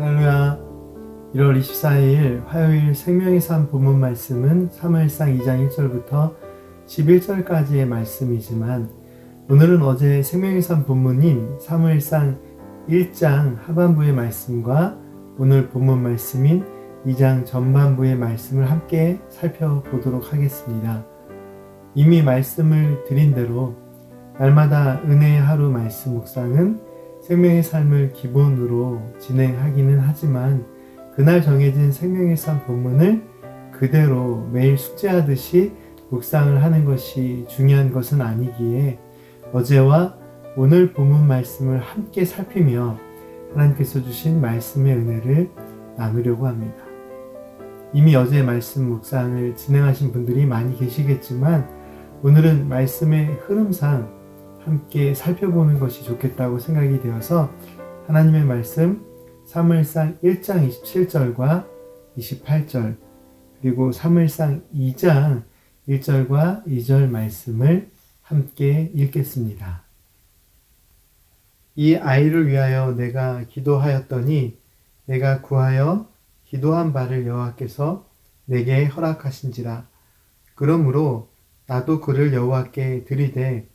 할렐루야. 1월 24일 화요일 생명의 삶 본문 말씀은 사무엘상 2장 1절부터 11절까지의 말씀이지만 오늘은 어제 생명의 삶 본문인 사무엘상 1장 하반부의 말씀과 오늘 본문 말씀인 2장 전반부의 말씀을 함께 살펴보도록 하겠습니다. 이미 말씀을 드린 대로 날마다 은혜의 하루 말씀 묵상은 생명의 삶을 기본으로 진행하기는 하지만 그날 정해진 생명의 삶 본문을 그대로 매일 숙제하듯이 묵상을 하는 것이 중요한 것은 아니기에 어제와 오늘 본문 말씀을 함께 살피며 하나님께서 주신 말씀의 은혜를 나누려고 합니다. 이미 어제 말씀 묵상을 진행하신 분들이 많이 계시겠지만 오늘은 말씀의 흐름상 함께 살펴보는 것이 좋겠다고 생각이 되어서 하나님의 말씀 사무엘상 1장 27절과 28절 그리고 사무엘상 2장 1절과 2절 말씀을 함께 읽겠습니다. 이 아이를 위하여 내가 기도하였더니 내가 구하여 기도한 바를 여호와께서 내게 허락하신지라. 그러므로 나도 그를 여호와께 드리되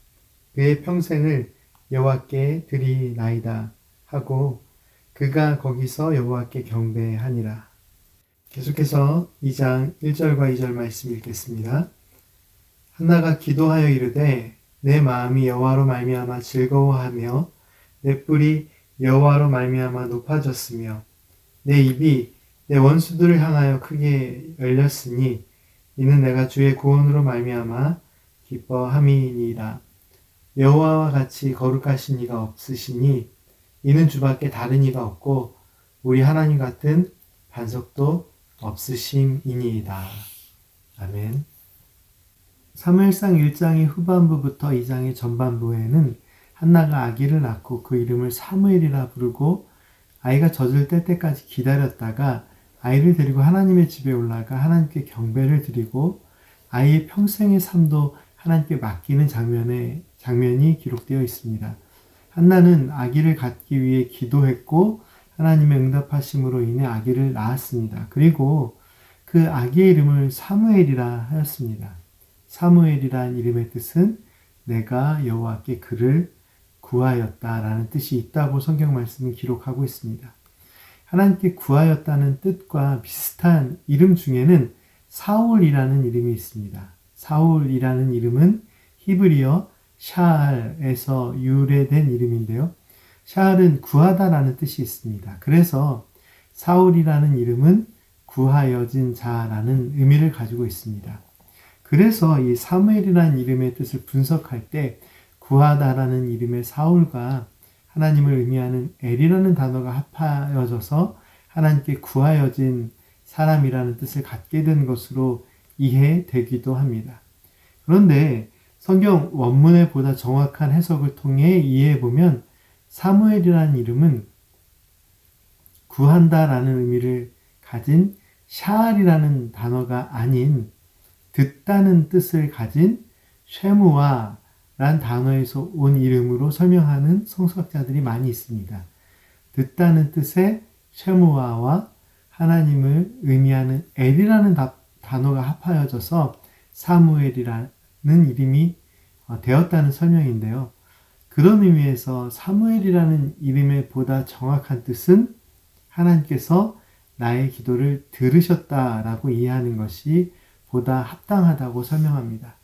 그의 평생을 여호와께 드리나이다 하고 그가 거기서 여호와께 경배하니라. 계속해서 2장 1절과 2절 말씀 읽겠습니다. 한나가 기도하여 이르되 내 마음이 여호와로 말미암아 즐거워하며 내 뿔이 여호와로 말미암아 높아졌으며 내 입이 내 원수들을 향하여 크게 열렸으니 이는 내가 주의 구원으로 말미암아 기뻐함이니이다. 여호와와 같이 거룩하신 이가 없으시니 이는 주밖에 다른 이가 없고 우리 하나님 같은 반석도 없으심이니이다. 아멘. 사무엘상 1장의 후반부부터 2장의 전반부에는 한나가 아기를 낳고 그 이름을 사무엘이라 부르고 아이가 젖을 뗄 때까지 기다렸다가 아이를 데리고 하나님의 집에 올라가 하나님께 경배를 드리고 아이의 평생의 삶도 하나님께 맡기는 장면이 기록되어 있습니다. 한나는 아기를 갖기 위해 기도했고 하나님의 응답하심으로 인해 아기를 낳았습니다. 그리고 그 아기의 이름을 사무엘이라 하였습니다. 사무엘이란 이름의 뜻은 내가 여호와께 그를 구하였다라는 뜻이 있다고 성경 말씀이 기록하고 있습니다. 하나님께 구하였다는 뜻과 비슷한 이름 중에는 사울이라는 이름이 있습니다. 사울이라는 이름은 히브리어 샤알에서 유래된 이름인데요. 샤알은 구하다라는 뜻이 있습니다. 그래서 사울이라는 이름은 구하여진 자라는 의미를 가지고 있습니다. 그래서 이 사무엘이라는 이름의 뜻을 분석할 때 구하다라는 이름의 사울과 하나님을 의미하는 엘이라는 단어가 합하여져서 하나님께 구하여진 사람이라는 뜻을 갖게 된 것으로 이해되기도 합니다. 그런데 성경 원문의 보다 정확한 해석을 통해 이해해보면 사무엘이라는 이름은 구한다라는 의미를 가진 샤알이라는 단어가 아닌 듣다는 뜻을 가진 쉐무아라는 단어에서 온 이름으로 설명하는 성서학자들이 많이 있습니다. 듣다는 뜻의 쉐무아와 하나님을 의미하는 엘이라는 단어가 합하여져서 사무엘이라는 이름이 되었다는 설명인데요. 그런 의미에서 사무엘이라는 이름의 보다 정확한 뜻은 하나님께서 나의 기도를 들으셨다라고 이해하는 것이 보다 합당하다고 설명합니다.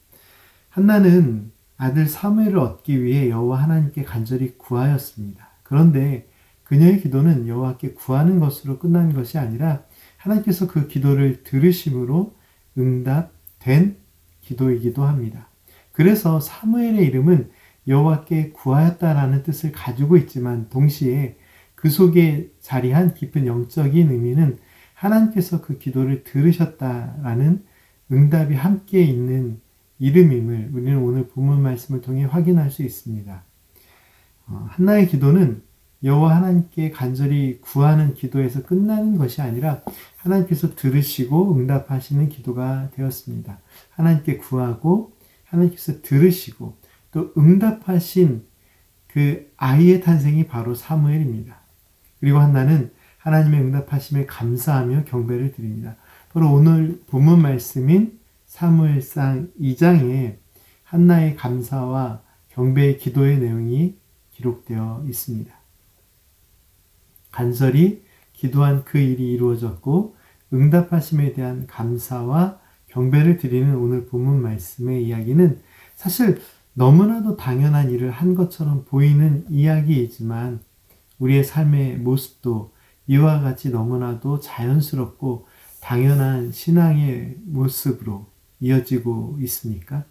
한나는 아들 사무엘을 얻기 위해 여호와 하나님께 간절히 구하였습니다. 그런데 그녀의 기도는 여호와께 구하는 것으로 끝난 것이 아니라 하나님께서 그 기도를 들으심으로 응답된 기도이기도 합니다. 그래서 사무엘의 이름은 여호와께 구하였다라는 뜻을 가지고 있지만 동시에 그 속에 자리한 깊은 영적인 의미는 하나님께서 그 기도를 들으셨다라는 응답이 함께 있는 이름임을 우리는 오늘 본문 말씀을 통해 확인할 수 있습니다. 한나의 기도는 여호와 하나님께 간절히 구하는 기도에서 끝나는 것이 아니라 하나님께서 들으시고 응답하시는 기도가 되었습니다. 하나님께 구하고 하나님께서 들으시고 또 응답하신 그 아이의 탄생이 바로 사무엘입니다. 그리고 한나는 하나님의 응답하심에 감사하며 경배를 드립니다. 바로 오늘 본문 말씀인 사무엘상 2장에 한나의 감사와 경배의 기도의 내용이 기록되어 있습니다. 간절히 기도한 그 일이 이루어졌고 응답하심에 대한 감사와 경배를 드리는 오늘 본문 말씀의 이야기는 사실 너무나도 당연한 일을 한 것처럼 보이는 이야기이지만 우리의 삶의 모습도 이와 같이 너무나도 자연스럽고 당연한 신앙의 모습으로 이어지고 있습니까?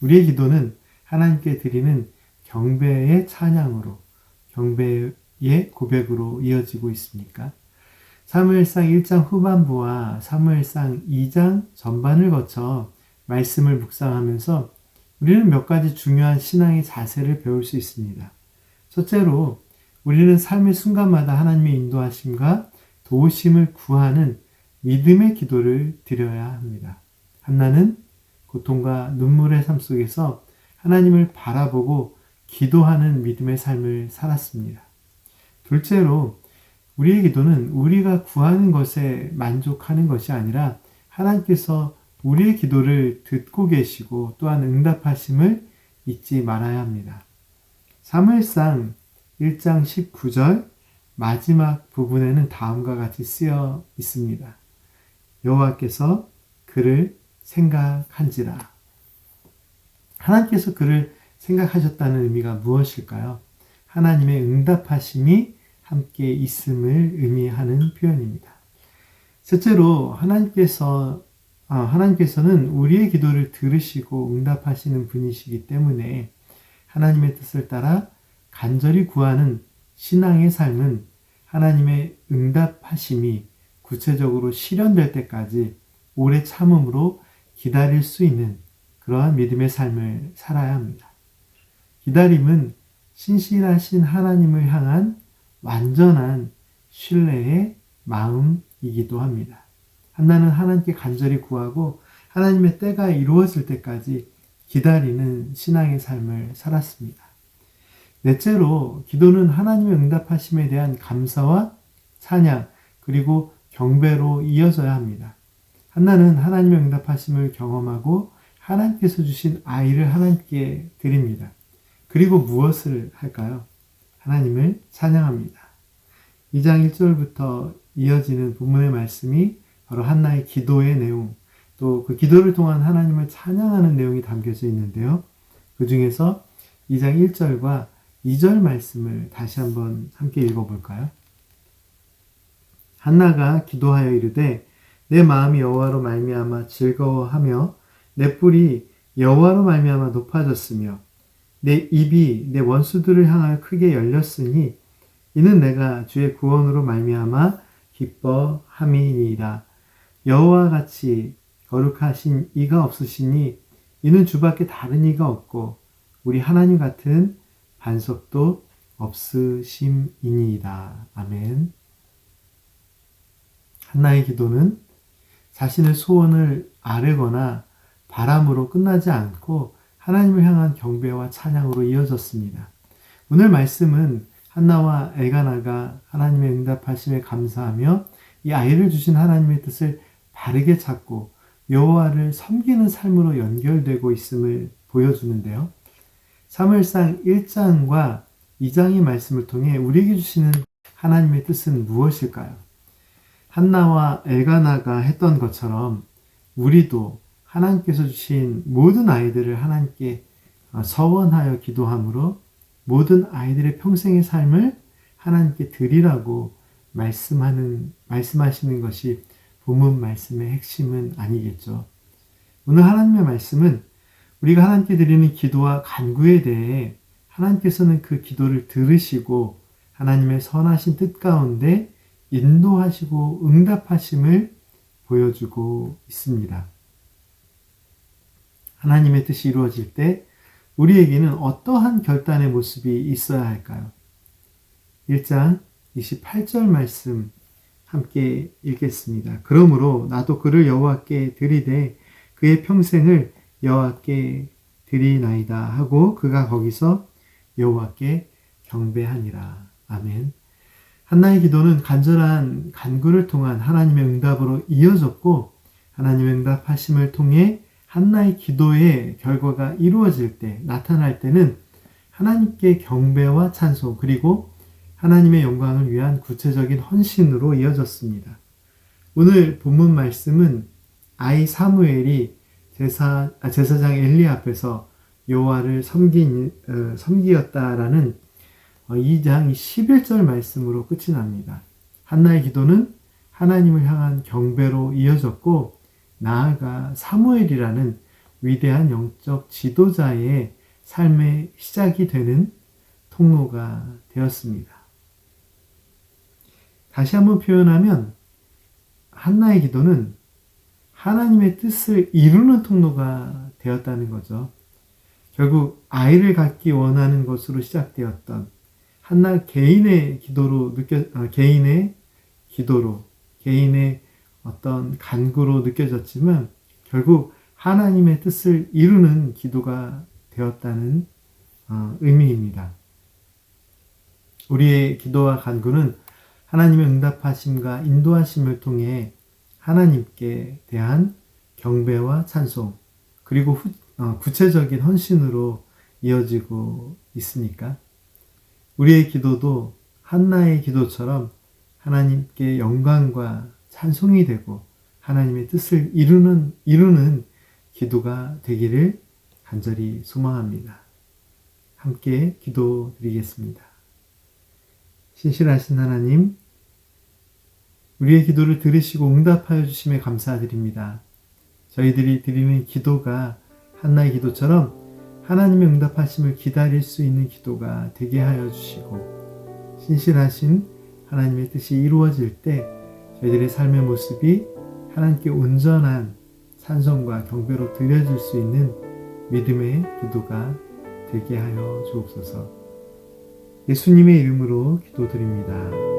우리의 기도는 하나님께 드리는 경배의 찬양으로, 경배의 고백으로 이어지고 있습니까? 사무엘상 1장 후반부와 사무엘상 2장 전반을 거쳐 말씀을 묵상하면서 우리는 몇 가지 중요한 신앙의 자세를 배울 수 있습니다. 첫째로 우리는 삶의 순간마다 하나님의 인도하심과 도우심을 구하는 믿음의 기도를 드려야 합니다. 한나는 고통과 눈물의 삶 속에서 하나님을 바라보고 기도하는 믿음의 삶을 살았습니다. 둘째로 우리의 기도는 우리가 구하는 것에 만족하는 것이 아니라 하나님께서 우리의 기도를 듣고 계시고 또한 응답하심을 잊지 말아야 합니다. 사무엘상 1장 19절 마지막 부분에는 다음과 같이 쓰여 있습니다. 여호와께서 그를 생각한지라. 하나님께서 그를 생각하셨다는 의미가 무엇일까요? 하나님의 응답하심이 함께 있음을 의미하는 표현입니다. 셋째로 하나님께서는 우리의 기도를 들으시고 응답하시는 분이시기 때문에 하나님의 뜻을 따라 간절히 구하는 신앙의 삶은 하나님의 응답하심이 구체적으로 실현될 때까지 오래 참음으로 기다릴 수 있는 그러한 믿음의 삶을 살아야 합니다. 기다림은 신실하신 하나님을 향한 완전한 신뢰의 마음이기도 합니다. 한나는 하나님께 간절히 구하고 하나님의 때가 이루어질 때까지 기다리는 신앙의 삶을 살았습니다. 넷째로 기도는 하나님의 응답하심에 대한 감사와 찬양 그리고 경배로 이어져야 합니다. 한나는 하나님의 응답하심을 경험하고 하나님께서 주신 아이를 하나님께 드립니다. 그리고 무엇을 할까요? 하나님을 찬양합니다. 2장 1절부터 이어지는 본문의 말씀이 바로 한나의 기도의 내용, 또 그 기도를 통한 하나님을 찬양하는 내용이 담겨져 있는데요. 그 중에서 2장 1절과 2절 말씀을 다시 한번 함께 읽어볼까요? 한나가 기도하여 이르되 내 마음이 여호와로 말미암아 즐거워하며 내 뿔이 여호와로 말미암아 높아졌으며 내 입이 내 원수들을 향하여 크게 열렸으니 이는 내가 주의 구원으로 말미암아 기뻐함이니이다. 여호와 같이 거룩하신 이가 없으시니 이는 주밖에 다른 이가 없고 우리 하나님 같은 반석도 없으심이니이다. 아멘. 한나의 기도는 자신의 소원을 아뢰거나 바람으로 끝나지 않고 하나님을 향한 경배와 찬양으로 이어졌습니다. 오늘 말씀은 한나와 엘가나가 하나님의 응답하심에 감사하며 이 아이를 주신 하나님의 뜻을 바르게 찾고 여호와를 섬기는 삶으로 연결되고 있음을 보여주는데요. 사무엘상 1장과 2장의 말씀을 통해 우리에게 주시는 하나님의 뜻은 무엇일까요? 한나와 엘가나가 했던 것처럼 우리도 하나님께서 주신 모든 아이들을 하나님께 서원하여 기도함으로 모든 아이들의 평생의 삶을 하나님께 드리라고 말씀하시는 것이 본문 말씀의 핵심은 아니겠죠. 오늘 하나님의 말씀은 우리가 하나님께 드리는 기도와 간구에 대해 하나님께서는 그 기도를 들으시고 하나님의 선하신 뜻 가운데 인도하시고 응답하심을 보여주고 있습니다. 하나님의 뜻이 이루어질 때 우리에게는 어떠한 결단의 모습이 있어야 할까요? 1장 28절 말씀 함께 읽겠습니다. 그러므로 나도 그를 여호와께 드리되 그의 평생을 여호와께 드리나이다 하고 그가 거기서 여호와께 경배하니라. 아멘. 한나의 기도는 간절한 간구를 통한 하나님의 응답으로 이어졌고, 하나님의 응답하심을 통해 한나의 기도의 결과가 이루어질 때, 나타날 때는 하나님께 경배와 찬송, 그리고 하나님의 영광을 위한 구체적인 헌신으로 이어졌습니다. 오늘 본문 말씀은 아이 사무엘이 제사장 엘리 앞에서 여호와를 섬기었다라는 2장 11절 말씀으로 끝이 납니다. 한나의 기도는 하나님을 향한 경배로 이어졌고, 나아가 사무엘이라는 위대한 영적 지도자의 삶의 시작이 되는 통로가 되었습니다. 다시 한번 표현하면 한나의 기도는 하나님의 뜻을 이루는 통로가 되었다는 거죠. 결국 아이를 갖기 원하는 것으로 시작되었던 한나 개인의 개인의 어떤 간구로 느껴졌지만, 결국 하나님의 뜻을 이루는 기도가 되었다는 의미입니다. 우리의 기도와 간구는 하나님의 응답하심과 인도하심을 통해 하나님께 대한 경배와 찬송, 그리고 구체적인 헌신으로 이어지고 있으니까 우리의 기도도 한나의 기도처럼 하나님께 영광과 찬송이 되고 하나님의 뜻을 이루는 기도가 되기를 간절히 소망합니다. 함께 기도드리겠습니다. 신실하신 하나님, 우리의 기도를 들으시고 응답하여 주심에 감사드립니다. 저희들이 드리는 기도가 한나의 기도처럼 하나님의 응답하심을 기다릴 수 있는 기도가 되게 하여 주시고, 신실하신 하나님의 뜻이 이루어질 때 저희들의 삶의 모습이 하나님께 온전한 찬송과 경배로 드려질 수 있는 믿음의 기도가 되게 하여 주옵소서. 예수님의 이름으로 기도드립니다.